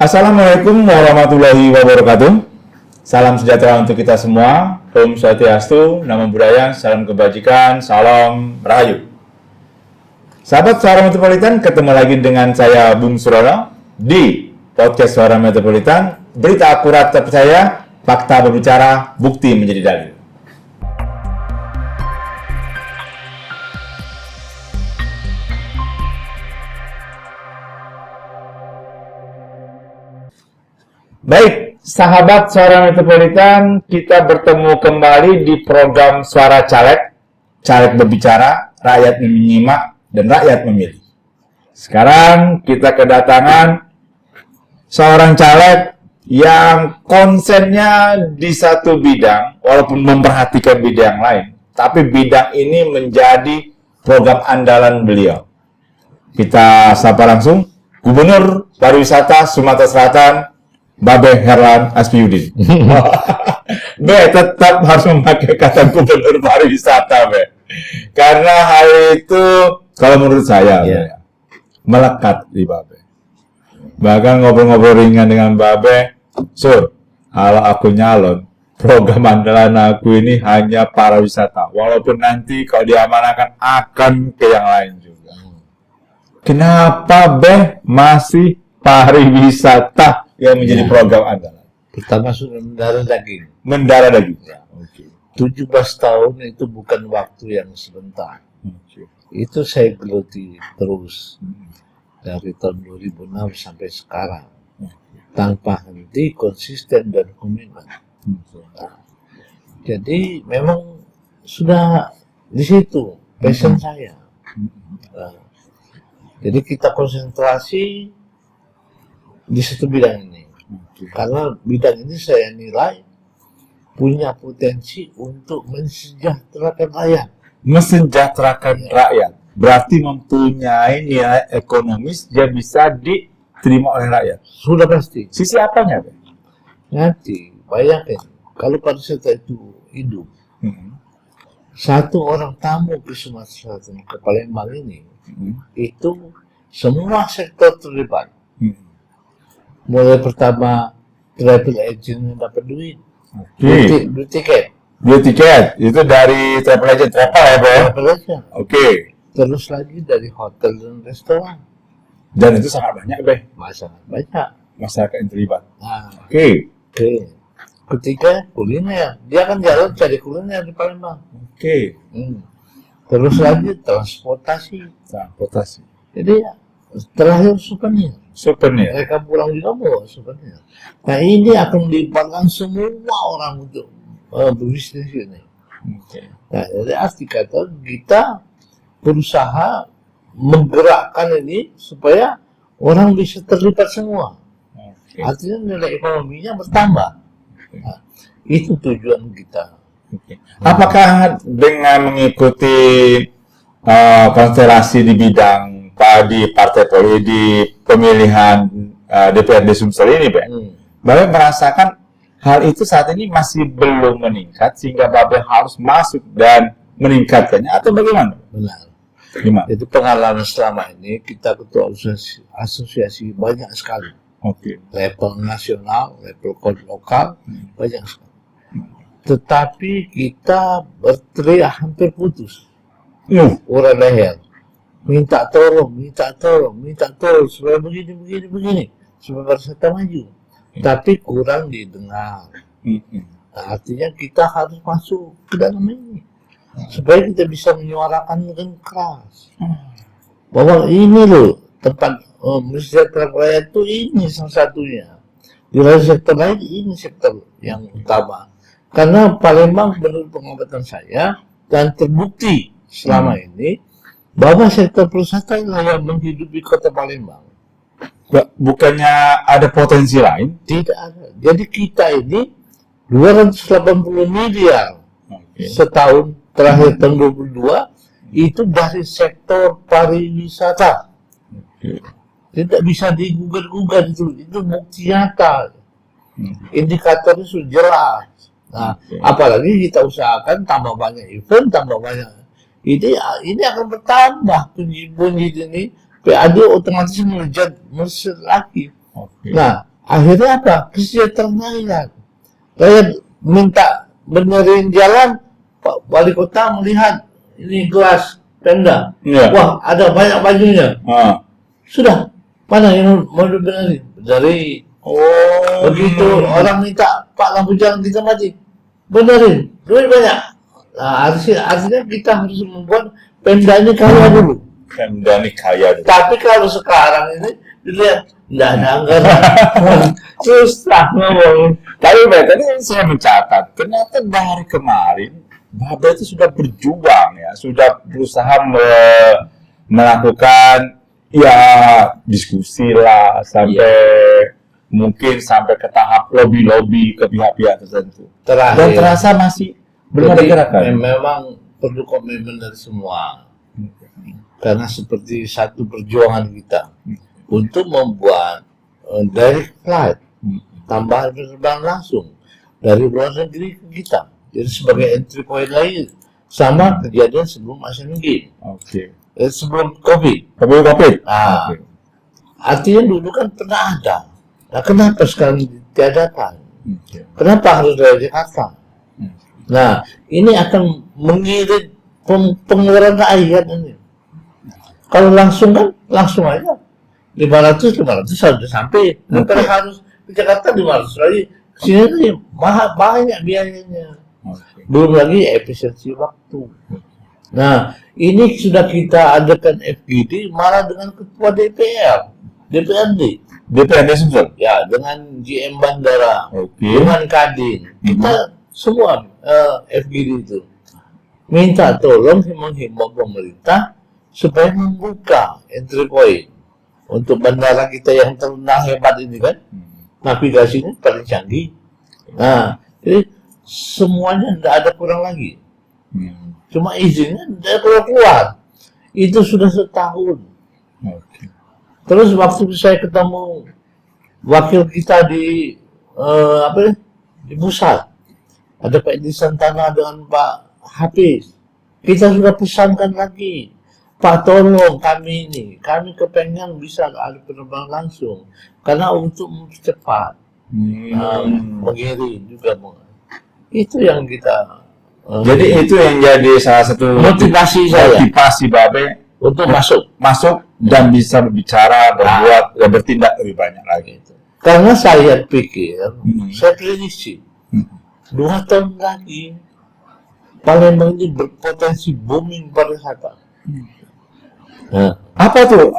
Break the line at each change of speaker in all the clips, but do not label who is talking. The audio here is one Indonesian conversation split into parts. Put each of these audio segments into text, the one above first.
Assalamualaikum warahmatullahi wabarakatuh. Salam sejahtera untuk kita semua. Om Swastiastu, Namo Buddhaya, salam kebajikan, salam rahayu. Sahabat Suara Metropolitan, ketemu lagi dengan saya Bung Surono di podcast Suara Metropolitan. Berita akurat terpercaya, fakta berbicara, bukti menjadi dalil. Baik, sahabat Suara Metropolitan, kita bertemu kembali di program Suara Caleg. Caleg berbicara, rakyat menyimak, dan rakyat memilih. Sekarang kita kedatangan seorang caleg yang konsennya di satu bidang, walaupun memperhatikan bidang lain, tapi bidang ini menjadi program andalan beliau. Kita sapa langsung Gubernur Pariwisata Sumatera Selatan, Babe Herlan Aspiudin. Be, tetap harus memakai kata Gubernur Pariwisata, Be. Karena hal itu, kalau menurut saya, Be, melekat di Babe. Bahkan ngobrol-ngobrol ringan dengan Babe, Sur, kalau aku nyalon, program andalan aku ini hanya pariwisata. Walaupun nanti kalau diamanahkan akan ke yang lain juga. Kenapa, Be, masih pariwisata yang menjadi program andalan?
Pertama sudah mendarah daging.
Mendarah daging.
Ya. 17 tahun itu bukan waktu yang sebentar. Itu saya geluti terus dari tahun 2006 sampai sekarang, tanpa henti, konsisten dan komitmen. Nah, jadi memang sudah di situ passion saya. Nah, jadi kita konsentrasi di satu bidang ini, karena bidang ini saya nilai punya potensi untuk mensejahterakan rakyat.
Mensejahterakan rakyat berarti mempunyai nilai ekonomis yang bisa diterima oleh rakyat.
Sudah pasti.
Sisi apanya, Be?
Nanti bayangkan kalau pariwisata itu hidup, satu orang tamu ke Sumatera Selatan, ke Palembang ini, itu semua sektor terlibat. Mulai pertama travel agent yang dapat duit, beli tiket.
Beli tiket itu dari travel agent travel ya, Be?
Travel agent.
Oke.
Terus lagi dari hotel dan restoran.
Dan itu sangat banyak, Be.
Banyak.
Masyarakat yang terlibat.
Nah,
Oke.
Ketiga kuliner, dia akan jalan cari kuliner di Palembang.
Oke.
Terus lagi transportasi. Jadi terakhir souvenir. Mereka pulang juga bawa souvenir. Nah, ini akan dilibatkan semua orang untuk berbisnis ini. Nah, jadi arti kata kita berusaha menggerakkan ini supaya orang bisa terlibat semua. Artinya nilai ekonominya bertambah. Nah, itu tujuan kita.
Apakah dengan mengikuti konstelasi di bidang di partai politik, di pemilihan DPRD Sumsel ini, Be, Babe merasakan hal itu saat ini masih belum meningkat sehingga Babe harus masuk dan meningkatkannya, atau bagaimana?
Benar.
Gimana?
Jadi pengalaman selama ini kita ketua asosiasi banyak sekali. Level nasional, level lokal, banyak sekali. Tetapi kita berteriak hampir putus. Orang leher. Minta tolong supaya begini, supaya pariwisata maju. Tapi kurang didengar. Nah, artinya kita harus masuk ke dalam ini supaya kita bisa menyuarakan dengan keras bahwa ini loh tempat mensejahterakan rakyat itu, ini salah satunya. Di lain sektor lain ini sektor yang utama. Karena Palembang menurut pengamatan saya dan terbukti selama ini bahwa sektor pariwisata yang menghidupi kota Palembang.
Bukannya ada potensi lain?
Tidak ada. Jadi kita ini 280 miliar setahun terakhir tahun 2022 itu dari sektor pariwisata. Tidak bisa digugat-gugat itu bukti nyata. Indikatornya sudah jelas. Nah, apalagi kita usahakan tambah banyak event, tambah banyak. Ini akan bertambah punji ini. PAD otomatis melejit lagi. Nah, Akhirnya apa? Kesejahteraan rakyat. Rakyat minta benerin jalan, Pak Wali Kota melihat ini gelas Pemda.
Iya.
Wah, ada banyak bajunya.
Ah.
Sudah, mana yang mau dibenerin? Benerin.
Oh.
Begitu orang minta, Pak lampu jalan kita mati, benerin, duit banyak. Nah, artinya kita harus membuat Pemda ini kaya dulu.
Pemda ini kaya.
Tapi kalau sekarang ini dilihat tidak ada anggaran, susah ngomong.
Tapi Mbak, tadi saya mencatat, ternyata dari kemarin Babe itu sudah berjuang ya, sudah berusaha melakukan ya diskusi lah sampai mungkin sampai ke tahap lobby ke pihak-pihak tertentu. Dan terasa masih belum ada
Jadi,
gerakan.
memang perlu komitmen dari semua. Karena seperti satu perjuangan kita untuk membuat direct flight, tambahan penerbangan langsung dari luar negeri ke kita. Jadi sebagai entry point lain, sama kejadian sebelum Asian Games,
Oke.
sebelum COVID.
Covid.
Nah,
Oke.
artinya dulu kan pernah ada. Nah, kenapa sekarang ditiadakan?
Oke.
Kenapa harus dari Jakarta? Nah, ini akan mengirit pengeluaran rakyat ini. Kalau langsung kan, langsung aja. 500 sudah sampai. Bukan harus ke Jakarta 500 lagi. Sini nih, banyak biayanya.
Oke.
Belum lagi efisiensi waktu. Nah, ini sudah kita adakan FGD malah dengan ketua DPRD.
DPRD Sumsel.
Ya, dengan GM Bandara,
Oke.
dengan Kadin, kita semua FGD itu minta tolong menghimbau pemerintah supaya membuka entry point untuk bandara kita yang terkenal hebat ini kan, navigasinya paling canggih. Nah, jadi semuanya tidak ada kurang lagi, cuma izinnya tidak keluar. Itu sudah setahun.
Oke.
Terus waktu saya ketemu wakil kita di di pusat, ada Pak Edi Santana dengan Pak Hafiz, kita sudah pesankan lagi, Pak tolong kami kepengen bisa ada penerbangan langsung, karena untuk mempercepat mengirim juga, itu yang kita.
Jadi itu yang jadi salah satu
motivasi saya
motivasi Babe
untuk
masuk dan bisa berbicara, berbuat, dan bertindak lebih banyak lagi.
Karena saya pikir, saya prediksi 2 tahun lagi Palembang ini berpotensi booming pariwisata. Nah,
Apa tuh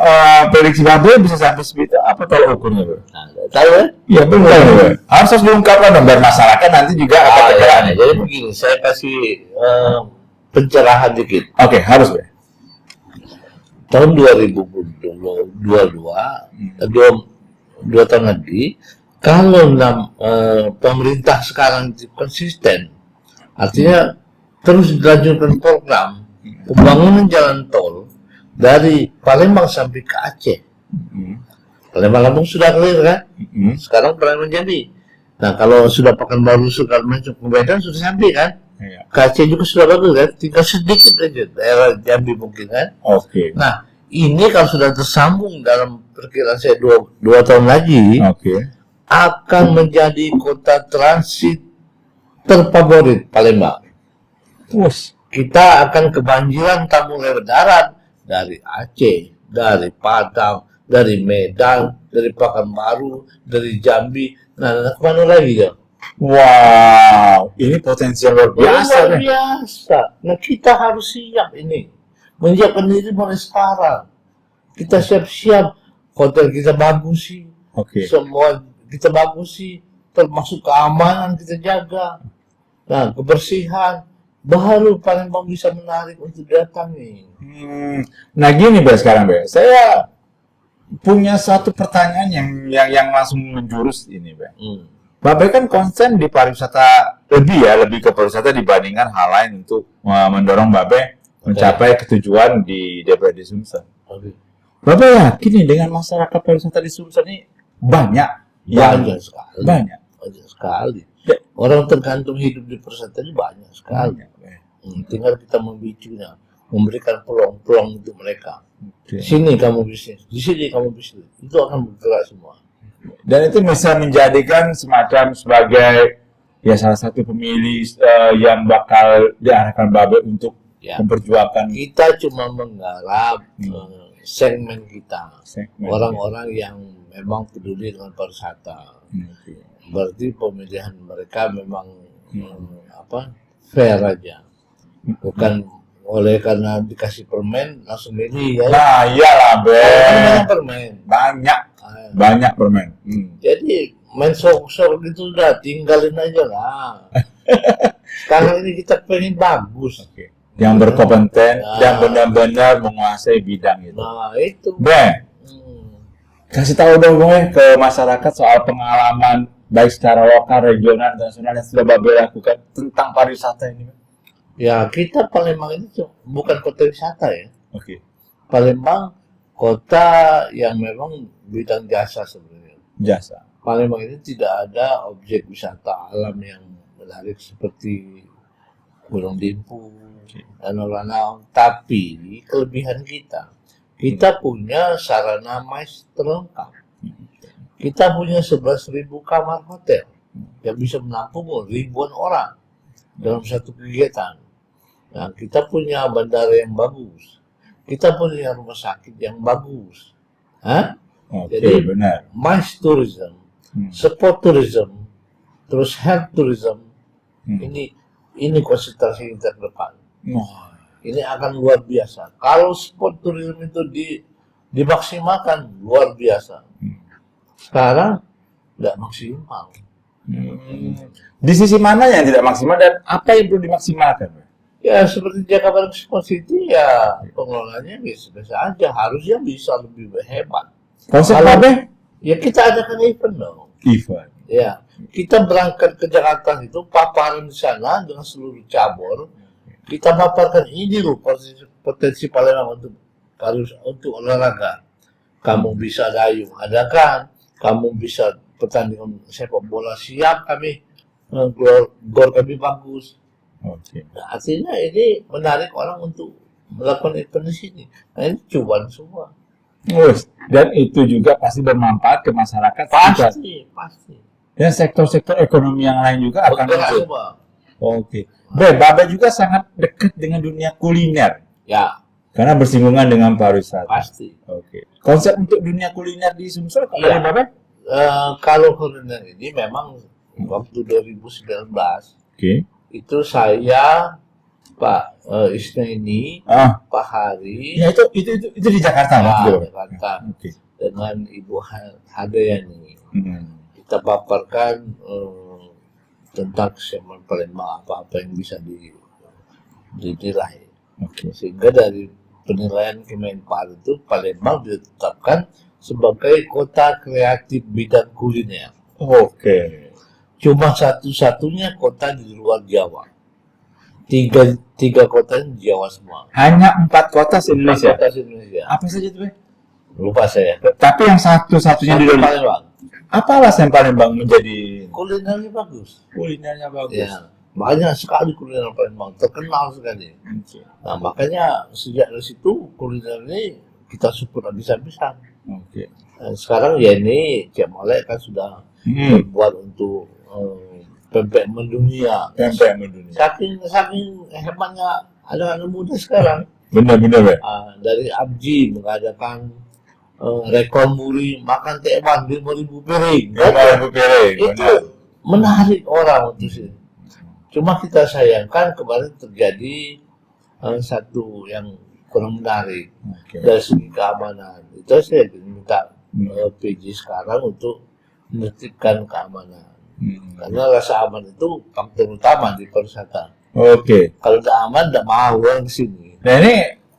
prediksi Babe bisa sampai segitu? Apa tolak ukurnya, Bro?
tahu ya?
Iya benar, Bro. Harus diungkapkan dong biar masyarakat nanti juga akan tergerak.
Jadi begini, saya kasih pencerahan dikit.
Oke, harus, Bro.
Tahun 2022, 2 tahun lagi, kalau pemerintah sekarang konsisten, artinya terus dilanjutkan program pembangunan jalan tol dari Palembang sampai ke Aceh. Palembang-Lampung sudah clear kan? Sekarang Palembang jadi. Nah, kalau sudah Pekanbaru segala macam ke Medan sudah sampai kan?
Iya.
Ke Aceh juga sudah bagus kan? Tinggal sedikit aja daerah Jambi mungkin kan?
Oke.
Nah, ini kalau sudah tersambung dalam perkiraan saya 2 tahun lagi,
Oke.
akan menjadi kota transit terfavorit Palembang.
Terus.
Kita akan kebanjiran tamu lewat darat dari Aceh, dari Padang, dari Medan, dari Pekanbaru, dari Jambi. Nah, kemana lagi ya?
Wow, ini potensi yang luar biasa.
Luar biasa. Nah, kita harus siap ini. Menyiapkan diri mulai sekarang. Kita siap-siap. Hotel kita bagus sih.
Oke.
Semua kita bagus sih. Termasuk keamanan kita jaga. Nah, kebersihan. Baru Palembang bisa menarik untuk datang nih.
Nah gini, Be, sekarang, Be. Saya punya satu pertanyaan yang langsung menjurus ini, Be. Babe kan konsen di pariwisata lebih ke pariwisata dibandingkan hal lain untuk mendorong Babe mencapai ketujuan di DPRD Sumsel. Babe yakin nih dengan masyarakat pariwisata di Sumsel ini banyak
Sekali.
banyak
Sekali. Orang tergantung hidup di pariwisata ini banyak sekali. Tinggal kita membicunya, memberikan peluang-peluang untuk mereka. Sini kamu bisnis, di sini kamu bisnis, itu akan bergerak semua.
Dan itu bisa menjadikan semacam sebagai ya salah satu pemilih yang bakal diarahkan Babe untuk
Ya.
memperjuangkan
Kita cuma menggarap segmen kita,
segmen.
orang-orang yang memang peduli dengan pariwisata. Berarti pemilihan mereka memang fair aja, bukan oleh karena dikasih permen langsung milih ya.
Nah, iyalah, Be.
Banyak permen.
Banyak permen.
Jadi main sok-sok gitu udah tinggalin aja lah. Sekarang ini kita pengen bagus.
Yang berkompeten,
Nah.
yang benar-benar menguasai bidang itu.
Nah itu.
Be, kasih tahu dong gue ke masyarakat soal pengalaman baik secara lokal, regional, internasional yang sudah Babe lakukan tentang pariwisata ini.
Ya kita Palembang ini bukan kota wisata ya.
Oke.
Palembang kota yang memang bidang jasa sebenarnya.
Jasa.
Palembang ini tidak ada objek wisata alam yang menarik seperti Gunung Dimpu dan Danau. Tapi kelebihan kita punya sarana mais terlengkap. Kita punya 11.000 kamar hotel yang bisa menampung ribuan orang dalam satu kegiatan. Nah, kita punya bandara yang bagus. Kita punya rumah sakit yang bagus.
Oke,
Jadi,
benar.
mais tourism, sport tourism, terus health tourism, ini konsentrasi kita ke depan. Ini akan luar biasa. Kalau sport tourism itu dimaksimalkan, luar biasa. Sekarang tidak maksimal.
Di sisi mana yang tidak maksimal dan apa yang perlu dimaksimalkan?
Ya seperti Jakarta Sport City ya pengelolanya biasa-biasa aja. Harusnya bisa lebih hebat.
Konsep
Kalau-
apa?
Ya kita adakan event dong.
Event.
Ya, kita berangkat ke Jakarta itu paparan di sana dengan seluruh cabur. Kita paparkan ini loh potensi Palembang untuk olahraga. Kamu bisa dayung, adakan. Kamu bisa pertandingan sepak bola, siap kami. Gor kami bagus.
Oke.
Nah, artinya ini menarik orang untuk melakukan event di sini. Nah, ini cuan semua.
Dan itu juga pasti bermanfaat ke masyarakat sekitar.
Pasti.
Dan sektor-sektor ekonomi yang lain juga akan
Bergerak
muncul.
semua.
Oke. Babe juga sangat dekat dengan dunia kuliner
Ya,
karena bersinggungan dengan pariwisata.
pasti.
Oke. Konsep untuk dunia kuliner di Sumsel kalau
Iya.
dari Babe?
Kalau kuliner ini memang waktu 2019
Oke.
itu saya Pak Isnaini, Pak Hari,
Ya itu di Jakarta waktu itu.
Jakarta
Oke.
dengan Ibu Hadayani. Kita paparkan tentang kesamaan Palembang apa-apa yang bisa dinilai.
Oke.
Sehingga dari penilaian Kemenpar itu Palembang ditetapkan sebagai kota kreatif bidang kuliner.
Oke.
Cuma satu-satunya kota di luar Jawa. Tiga kota di Jawa semua.
Hanya 4 kota se-Indonesia.
Kota Indonesia.
Apa saja itu, Be?
Lupa saya.
Tapi yang satu-satunya di Indonesia.
Palembang.
Apa alasan Palembang menjadi
Kulinernya bagus.
kulinernya bagus?
Ya, banyak sekali kuliner Palembang, terkenal sekali. Nah, makanya sejak dari situ kuliner ini kita support habis-habisan.
Oke.
Dan sekarang ya ini Cik Molek kan sudah berbuat untuk pempek mendunia.
Pempek mendunia.
Saking hebatnya anak-anak muda sekarang.
Benar-benar, Be.
Dari Abji mengadakan rekor muri makan tewan 5.000 piring.
Ibu piring,
Itu
benar.
menarik orang untuk sini. Cuma kita sayangkan kemarin terjadi satu yang kurang menarik
Oke.
dari segi keamanan. Itu saya minta PJ sekarang untuk menertibkan keamanan. Karena rasa aman itu faktor utama di pariwisata.
Oke.
Kalau tidak aman, tidak mau orang ke sini.
Nah ini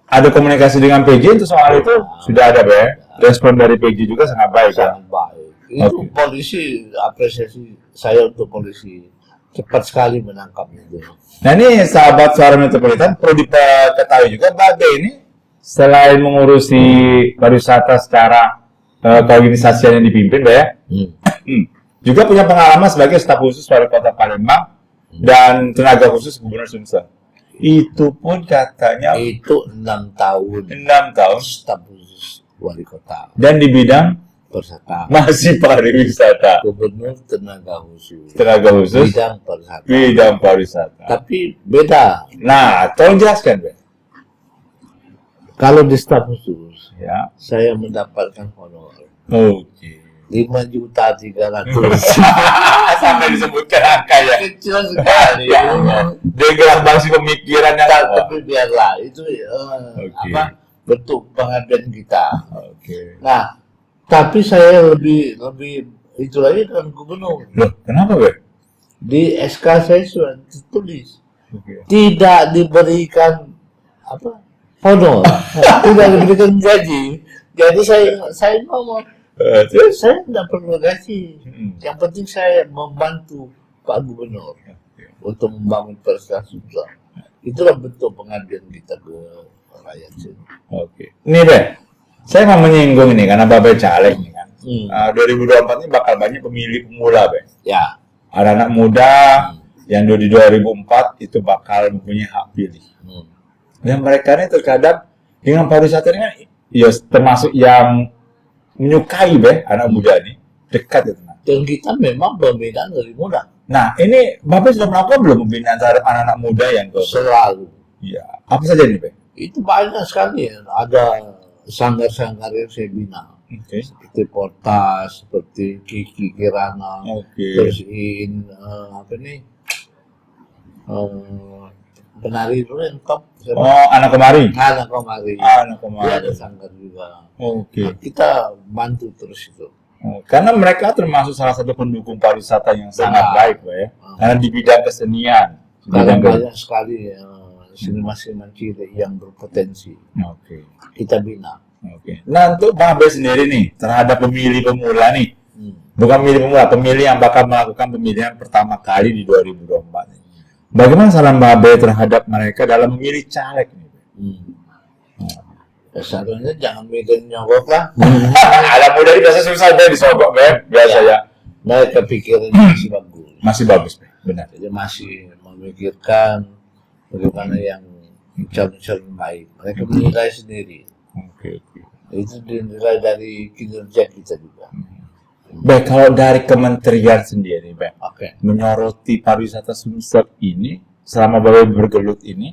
ada komunikasi dengan PJ untuk soal itu sudah ada, Be. Respon dari PJ juga sangat baik, ya.
Sangat baik. Itu
Oke.
polisi, apresiasi saya untuk polisi. Cepat sekali menangkap itu.
Nah ini sahabat Suara Metropolitan perlu diketahui juga Babe ini selain mengurusi pariwisata secara keorganisasian yang dipimpin, Be, ya, juga punya pengalaman sebagai staf khusus wali kota Palembang dan tenaga khusus Gubernur Sumsel. Itu pun katanya
Itu 6 tahun
6 tahun
staf khusus wali kota
dan di bidang
pariwisata.
Masih pariwisata.
Gubernur tenaga khusus.
Tenaga khusus.
Bidang pariwisata.
Bidang pariwisata.
Tapi beda.
Nah, tolong jelaskan, Ben.
Kalau di staf khusus,
Ya.
saya mendapatkan honor
Oke.
5.300.000.
Sampai disebutkan angka ya.
Kecil sekali.
Ya Allah. Degradasi pemikiran yang
Tapi biarlah itu
Oke.
bentuk pengabdian kita.
Oke.
Nah, tapi saya lebih itu lagi dengan gubernur.
Loh, kenapa, Ben?
Di SK saya sudah tertulis
Oke.
tidak diberikan honor, tidak diberikan gaji. Jadi saya ngomong,
Terus?
saya tidak perlu gaji.
Hmm.
Yang penting saya membantu Pak Gubernur untuk membangun prestasi Sumsel. Itulah bentuk pengabdian kita ke rakyat sini.
Oke. Nih, Ben. Saya mau menyinggung ini karena Bapak caleg nih kan. 2024 ini bakal banyak pemilih pemula, Ben.
Ya.
Anak-anak muda yang di 2004 itu bakal mempunyai hak pilih. Dan mereka ini terkadang dengan pariwisata ini kan, ya termasuk yang menyukai, Be, anak muda ini dekat itu.
Dan kita memang pembinaan dari muda.
Nah, ini Bapak sudah melakukan belum pembinaan terhadap anak-anak muda yang ke?
Selalu.
Iya. Apa saja nih, Be?
Itu banyak sekali ya. Ada sanggar-sanggar yang saya bina.
Oke.
Seperti Portas, seperti Kiki Kirana,
Oke.
terus penari dulu yang top siapa?
Oh, anak kemari.
Anak Komari.
Anak
Dia
kemari.
ada sanggar juga.
Oke.
Kita bantu terus itu.
Oh, karena mereka termasuk salah satu pendukung pariwisata yang sangat
Benar.
baik, Pak ya. Karena di bidang kesenian.
Sekarang
Bidang ke-
banyak sekali seniman-seniman cilik yang berpotensi.
Oke.
Kita bina.
Oke. Nah, untuk Bang Abe sendiri nih, terhadap pemilih pemula nih,
Hmm.
bukan pemilih pemula, pemilih yang bakal melakukan pemilihan pertama kali di 2024 nih. Bagaimana saran Bang Abe terhadap mereka dalam memilih caleg nih?
Ya, seharusnya jangan milih nyogok lah.
Anak muda ini biasa susah deh disogok, Be. Biasa ya.
Mereka pikirannya masih bagus.
Masih bagus, Be. Benar.
Jadi masih memikirkan bagaimana yang calon-calon baik. Mereka menilai sendiri.
Oke, oke.
Itu dinilai dari kinerja kita juga.
Baik, kalau dari kementerian sendiri, Be,
Oke.
menyoroti pariwisata Sumsel ini, selama Babe bergelut ini,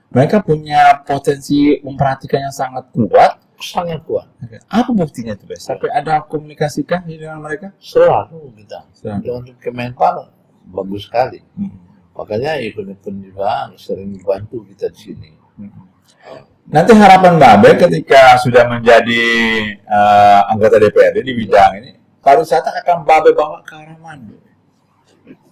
mereka punya potensi memperhatikan yang sangat kuat.
Sangat kuat.
Apa buktinya tuh, Be? Sampai ada komunikasikah dengan mereka?
Selalu kita.
Selalu.
Dengan Kemenpar bagus sekali.
Hmm.
Makanya event-event juga sering dibantu kita di sini.
Nanti harapan Babe ketika sudah menjadi anggota DPRD di bidang ini, pariwisata akan Babe bawa ke arah mana?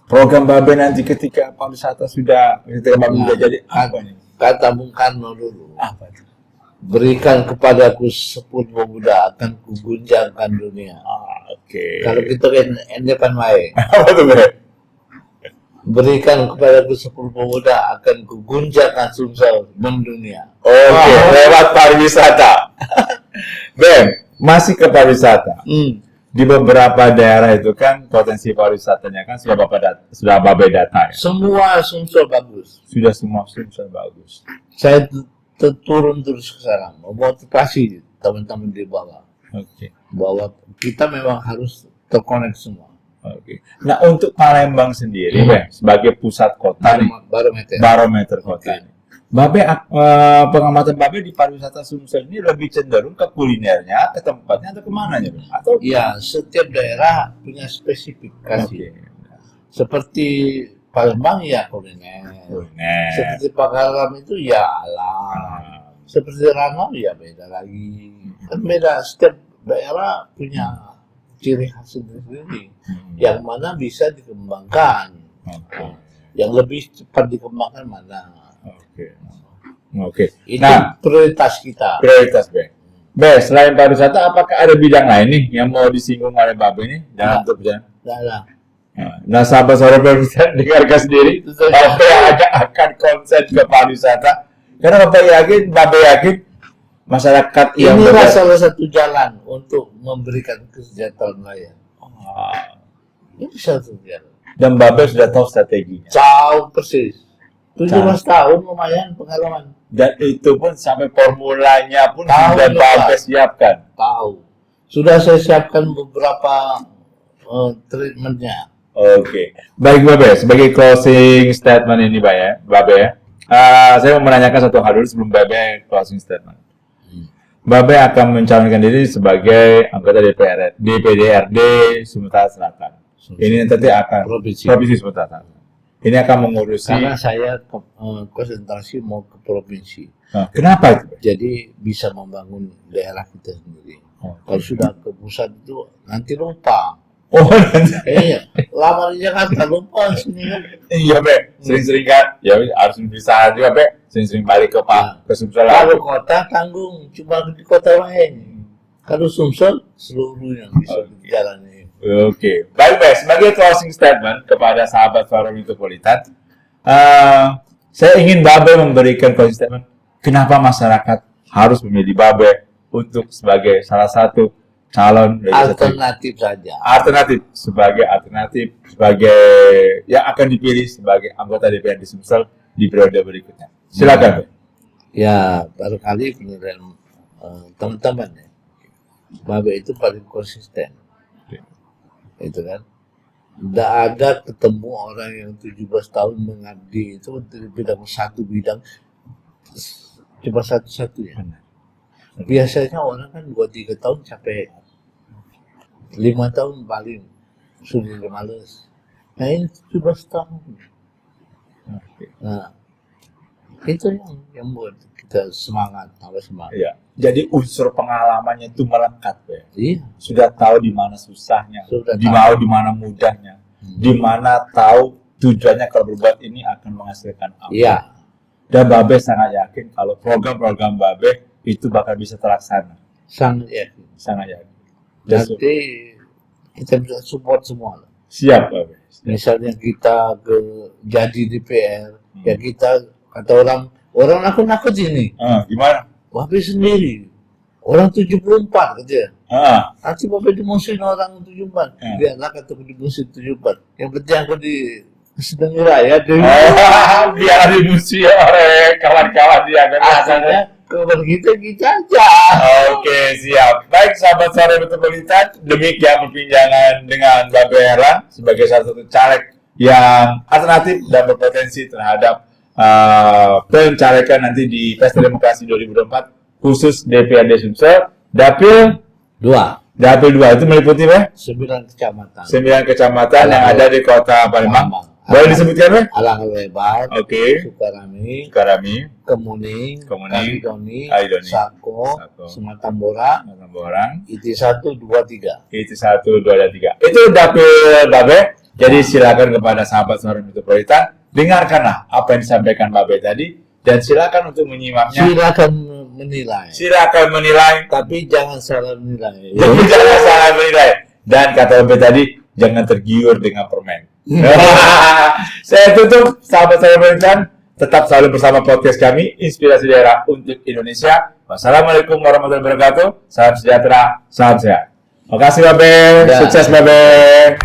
Program Babe nanti ketika pariwisata ketika Babe sudah jadi apa nih?
Kata Bung Karno dulu,
Apa itu?
berikan kepadaku 10 pemuda akan kugunjangkan dunia.
Oke.
Kalau kita kan endepan wae.
Apa tuh, Be?
Berikan kepadaku 10 pemuda akan kugunjangkan Sumsel mendunia.
Oke, lewat pariwisata. Ben, masih ke pariwisata. Di beberapa daerah itu kan potensi pariwisatanya kan sudah Babe data ya.
Semua Sumsel bagus.
Sudah semua Sumsel bagus.
Saya turun terus ke sana, memotivasi teman-teman di bawah
Oke.
bahwa kita memang harus terkonek semua.
Oke. Nah, untuk Palembang sendiri, Ben, sebagai pusat kota nih,
Barometer.
barometer kota ini. Babe, pengamatan Babe di pariwisata Sumsel ini lebih cenderung ke kulinernya, ke tempatnya, atau kemana ya, Ben? Atau
Ya, setiap daerah punya spesifikasi.
Oke.
Seperti Palembang ya kuliner.
Kuliner.
Seperti Pagalam itu ya alam. Seperti Ranau ya beda lagi. Kan beda, setiap daerah punya ciri khas sendiri yang mana bisa dikembangkan.
Oke.
Yang lebih cepat dikembangkan mana.
Oke. Oke.
Itu
Nah,
prioritas kita.
prioritas, Be. Be, selain pariwisata, apakah ada bidang lain nih yang mau disinggung oleh Babe ini dalam untuk berjalan?
Nah,
Nah, sahabat sore bisa dengarkan sendiri.
Itu saja.
Babe akan konsen ke pariwisata. Karena Babe yakin masyarakat yang
inilah salah satu jalan untuk memberikan kesejahteraan rakyat. Ini satu jalan.
Dan Babe sudah tahu strateginya.
Tahu persis. 17 tahun lumayan pengalaman.
Dan itu pun sampai formulanya pun
Tahu
sudah
juga.
Babe siapkan.
Tahu. Sudah saya siapkan beberapa treatmentnya.
Oke, baik Babe, sebagai closing statement ini Babe, saya mau menanyakan satu hal dulu sebelum Babe closing statement. Babe akan mencalonkan diri sebagai anggota DPRD Sumatera Selatan. Ini nanti akan Provinsi Sumatera Selatan. Ini akan mengurusi.
Karena saya konsentrasi mau ke provinsi.
Kenapa itu?
Jadi bisa membangun daerah kita sendiri. Kalau sudah ke pusat itu nanti lupa.
Oh, nanti.
Iya, lama di Jakarta lupa sini kan.
Iya, Be. Sering-sering kan. Ya harus bisa juga, Be. Sering-sering balik ke Sumsel.
Kalau kota tanggung cuma di kota lain. Kalau Sumsel seluruhnya bisa dijalani.
Oke. Baik, Be. Sebagai closing statement kepada sahabat Suara Metropolitan, saya ingin Babe memberikan closing statement. Kenapa masyarakat harus memilih Babe untuk sebagai salah satu calon
alternatif saja.
Alternatif sebagai yang akan dipilih sebagai anggota DPRD Sumsel di periode berikutnya. Silakan.
Ya, barangkali penilaian teman-teman ya. Babe itu paling konsisten. Itu kan. Tidak ada ketemu orang yang 17 tahun mengabdi itu di bidang satu bidang cuma satu-satunya. Biasanya orang kan 2-3 tahun capek, 5 tahun paling sudah males. Nah ini 17 tahun. Nah itu yang buat kita semangat, tambah semangat.
Iya. Jadi unsur pengalamannya itu melekat, ya.
Iya.
Sudah tahu di mana susahnya, di mana mudahnya, di mana tahu tujuannya kalau berbuat ini akan menghasilkan apa.
Iya.
Dan Babe sangat yakin kalau program-program Babe itu bakal bisa terlaksana.
Sangat yakin.
Sangat yakin.
Nanti kita bisa support semua.
Siap, Babe.
Misalnya kita jadi DPR, ya kita kata orang nakut ini.
Gimana?
Babe sendiri. Orang 74 gitu ya. Nanti Babe dimusuhin orang 74. Biarlah kata dimusuhin 74. Yang penting aku sedang rakyat.
Biar dimusuhi oleh kawan-kawan dia.
Asalnya kawan kita aja.
Oke, siap. Baik, sahabat Suara Metropolitan, demikian perbincangan dengan Babe Erlang sebagai salah satu caleg yang alternatif dan berpotensi terhadap pencalekan nanti di Pesta Demokrasi 2024 khusus DPRD Sumsel. Dapil 2 itu meliputi
9 kecamatan.
9 kecamatan yang ada di Kota Palembang. Boleh disebutkan, Pak?
Alang Lebar,
Oke.
Sukarami,
Kemuning,
Kalidoni,
Kalidoni,
Sako, Sematambora, IT 1, 2, 3.
IT 1, 2, dan 3. Itu dapil Babe. Jadi silakan kepada sahabat Suara Metropolitan, dengarkanlah apa yang disampaikan Babe tadi dan silakan untuk menyimaknya. Silakan menilai.
Tapi jangan salah menilai.
Dan kata Babe tadi, jangan tergiur dengan permen. Saya tutup, sahabat Suara Metropolitan. Tetap selalu bersama podcast kami, Inspirasi Daerah untuk Indonesia. Wassalamualaikum warahmatullahi wabarakatuh. Salam sejahtera, salam sehat. Terima kasih, Babe. Sukses, Babe.